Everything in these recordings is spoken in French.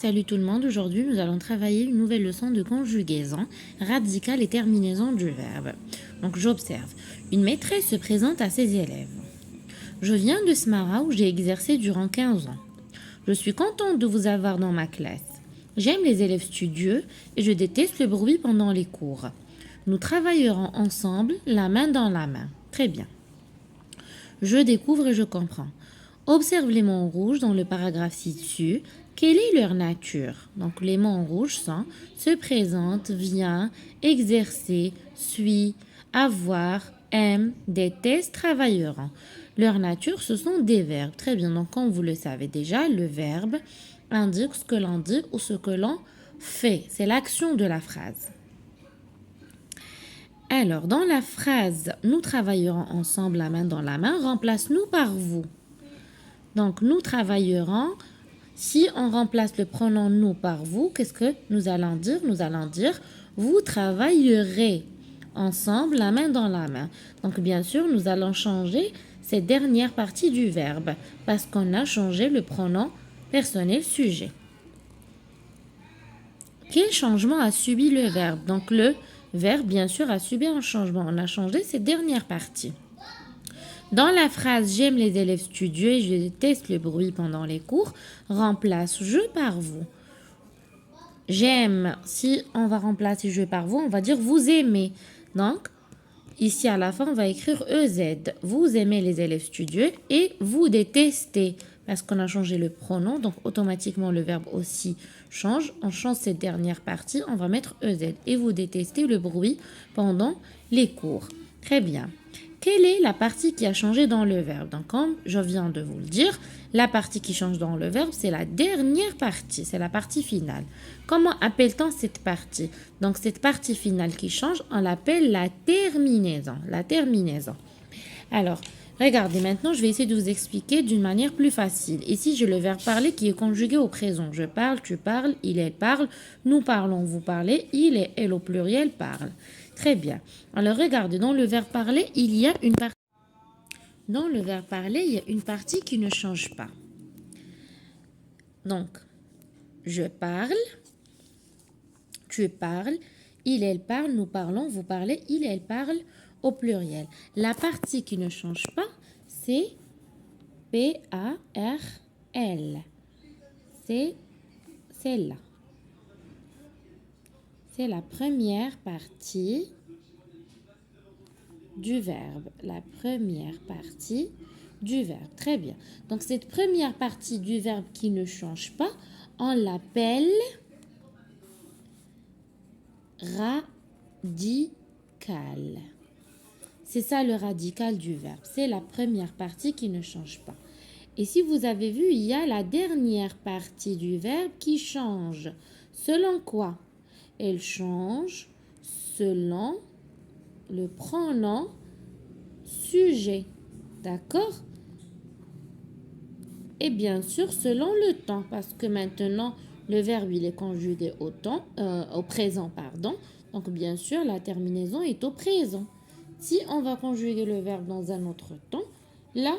Salut tout le monde, aujourd'hui nous allons travailler une nouvelle leçon de conjugaison, radicale et terminaison du verbe. Donc j'observe. Une maîtresse se présente à ses élèves. Je viens de Smara où j'ai exercé durant 15 ans. Je suis contente de vous avoir dans ma classe. J'aime les élèves studieux et je déteste le bruit pendant les cours. Nous travaillerons ensemble, la main dans la main. Très bien. Je découvre et je comprends. Observe les mots en rouge dans le paragraphe ci-dessus. Quelle est leur nature? Donc les mots en rouge sont se présente, vient, exercer, suit, avoir, aime, déteste, travailleront. Leur nature, ce sont des verbes. Très bien, donc comme vous le savez déjà, le verbe indique ce que l'on dit ou ce que l'on fait. C'est l'action de la phrase. Alors, dans la phrase « Nous travaillerons ensemble la main dans la main », remplace « nous » par « vous ». Donc, nous travaillerons. Si on remplace le pronom nous par vous, qu'est-ce que nous allons dire? Nous allons dire vous travaillerez ensemble la main dans la main. Donc, bien sûr, nous allons changer cette dernière partie du verbe parce qu'on a changé le pronom personnel sujet. Quel changement a subi le verbe? Donc, le verbe, bien sûr, a subi un changement. On a changé cette dernière partie. Dans la phrase « J'aime les élèves studieux et je déteste le bruit pendant les cours », remplace « je » par « vous ». J'aime, si on va remplacer « je » par « vous », on va dire « vous aimez ». Donc, ici à la fin, on va écrire « EZ ». Vous aimez les élèves studieux et vous détestez. Parce qu'on a changé le pronom, donc automatiquement le verbe aussi change. On change cette dernière partie, on va mettre EZ. Et vous détestez le bruit pendant les cours. Très bien. Quelle est la partie qui a changé dans le verbe? Donc, comme je viens de vous le dire, la partie qui change dans le verbe, c'est la dernière partie, c'est la partie finale. Comment appelle-t-on cette partie? Donc, cette partie finale qui change, on l'appelle la terminaison. La terminaison. Alors, regardez, maintenant, je vais essayer de vous expliquer d'une manière plus facile. Ici, j'ai le verbe parler qui est conjugué au présent. Je parle, tu parles, il, elle parle, nous parlons, vous parlez, il et elle au pluriel parlent. Très bien. Alors, regardez, dans le verbe parler, il y a une partie. Dans le verbe parler, il y a une partie qui ne change pas. Donc, je parle, tu parles, il, elle parle, nous parlons, vous parlez, il, elle parle au pluriel. La partie qui ne change pas, c'est P-A-R-L. C'est celle-là. C'est la première partie du verbe. La première partie du verbe. Très bien. Donc, cette première partie du verbe qui ne change pas, on l'appelle radical. C'est ça le radical du verbe. C'est la première partie qui ne change pas. Et si vous avez vu, il y a la dernière partie du verbe qui change. Selon quoi? Elle change selon le pronom sujet. D'accord? Et bien sûr, selon le temps, parce que maintenant, le verbe, il est conjugué au temps, au présent, pardon. Donc, bien sûr, la terminaison est au présent. Si on va conjuguer le verbe dans un autre temps, la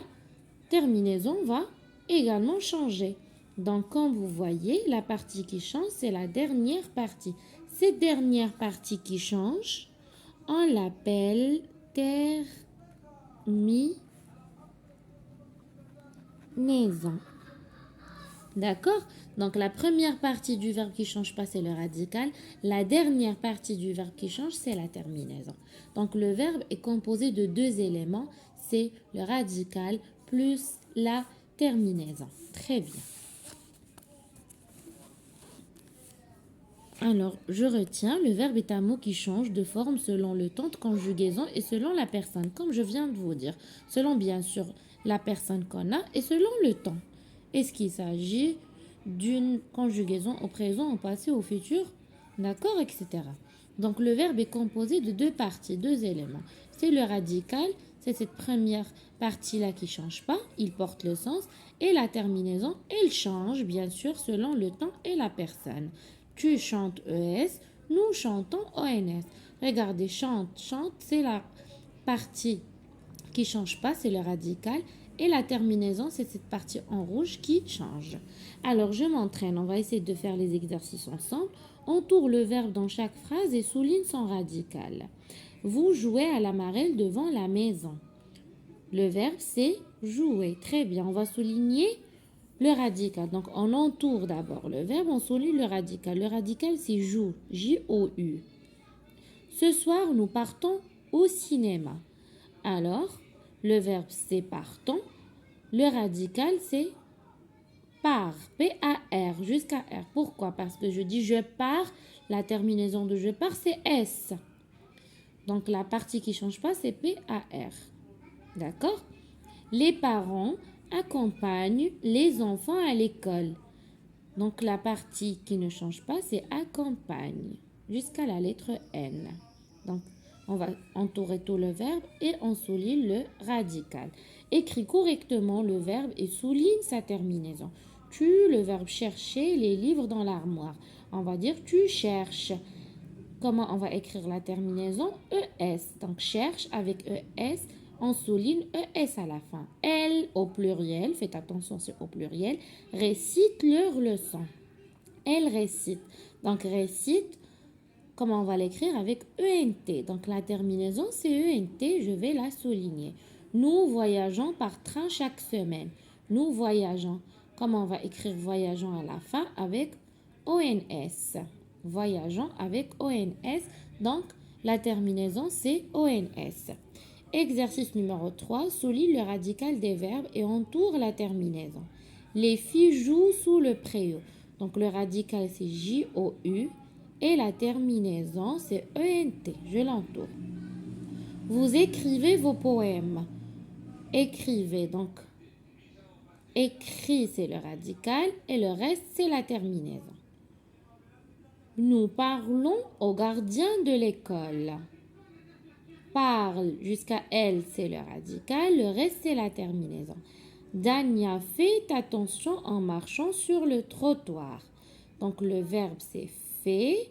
terminaison va également changer. Donc, comme vous voyez, la partie qui change, c'est la dernière partie. Cette dernière partie qui change, on l'appelle terminaison. D'accord? Donc, la première partie du verbe qui ne change pas, c'est le radical. La dernière partie du verbe qui change, c'est la terminaison. Donc, le verbe est composé de deux éléments. C'est le radical plus la terminaison. Très bien. Alors, je retiens, le verbe est un mot qui change de forme selon le temps de conjugaison et selon la personne, comme je viens de vous dire. Selon, bien sûr, la personne qu'on a et selon le temps. Est-ce qu'il s'agit d'une conjugaison au présent, au passé, au futur, d'accord, etc. Donc, le verbe est composé de deux parties, deux éléments. C'est le radical, c'est cette première partie-là qui ne change pas, il porte le sens, et la terminaison, elle change, bien sûr, selon le temps et la personne. Tu chantes ES, nous chantons ONS. Regardez, chante, chante, c'est la partie qui ne change pas, c'est le radical. Et la terminaison, c'est cette partie en rouge qui change. Alors, je m'entraîne. On va essayer de faire les exercices ensemble. Entoure le verbe dans chaque phrase et souligne son radical. Vous jouez à la marelle devant la maison. Le verbe, c'est jouer. Très bien. On va souligner le radical. Donc, on entoure d'abord le verbe, on souligne le radical. Le radical, c'est joue. J-O-U. Ce soir, nous partons au cinéma. Alors, le verbe, c'est partons. Le radical, c'est part. P-A-R, jusqu'à R. Pourquoi? Parce que je dis je pars. La terminaison de je pars, c'est S. Donc, la partie qui ne change pas, c'est P-A-R. D'accord? Les parents accompagnent les enfants à l'école. Donc, la partie qui ne change pas, c'est accompagne. Jusqu'à la lettre N. Donc, on va entourer tout le verbe et on souligne le radical. Écris correctement le verbe et souligne sa terminaison. Tu, le verbe chercher, les livres dans l'armoire. On va dire tu cherches. Comment on va écrire la terminaison? ES. Donc, cherche avec ES. On souligne ES à la fin. Elle, au pluriel, faites attention, c'est au pluriel, récite leur leçon. Elle récite. Donc, récite. Comment on va l'écrire? Avec ENT. Donc, la terminaison, c'est ENT. Je vais la souligner. Nous voyageons par train chaque semaine. Nous voyageons. Comment on va écrire voyageons à la fin? Avec ONS. Voyageons avec ONS. Donc, la terminaison, c'est ONS. Exercice numéro 3. Souligne le radical des verbes et entoure la terminaison. Les filles jouent sous le préau. Donc, le radical, c'est J-O-U. Et la terminaison, c'est E-N-T. Je l'entoure. Vous écrivez vos poèmes. Écrivez, donc, écrit, c'est le radical. Et le reste, c'est la terminaison. Nous parlons au gardien de l'école. Parle, jusqu'à elle, c'est le radical. Le reste, c'est la terminaison. Dania fait attention en marchant sur le trottoir. Donc, le verbe, c'est fait.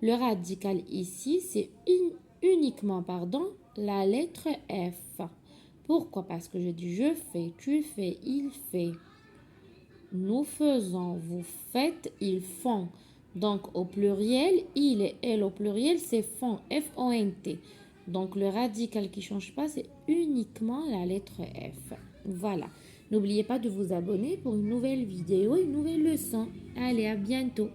Le radical ici, c'est uniquement, la lettre F. Pourquoi? Parce que je dis je fais, tu fais, il fait. Nous faisons, vous faites, ils font. Donc, au pluriel, il et elle au pluriel, c'est font, F-O-N-T. Donc, le radical qui ne change pas, c'est uniquement la lettre F. Voilà. N'oubliez pas de vous abonner pour une nouvelle vidéo, une nouvelle leçon. Allez, à bientôt.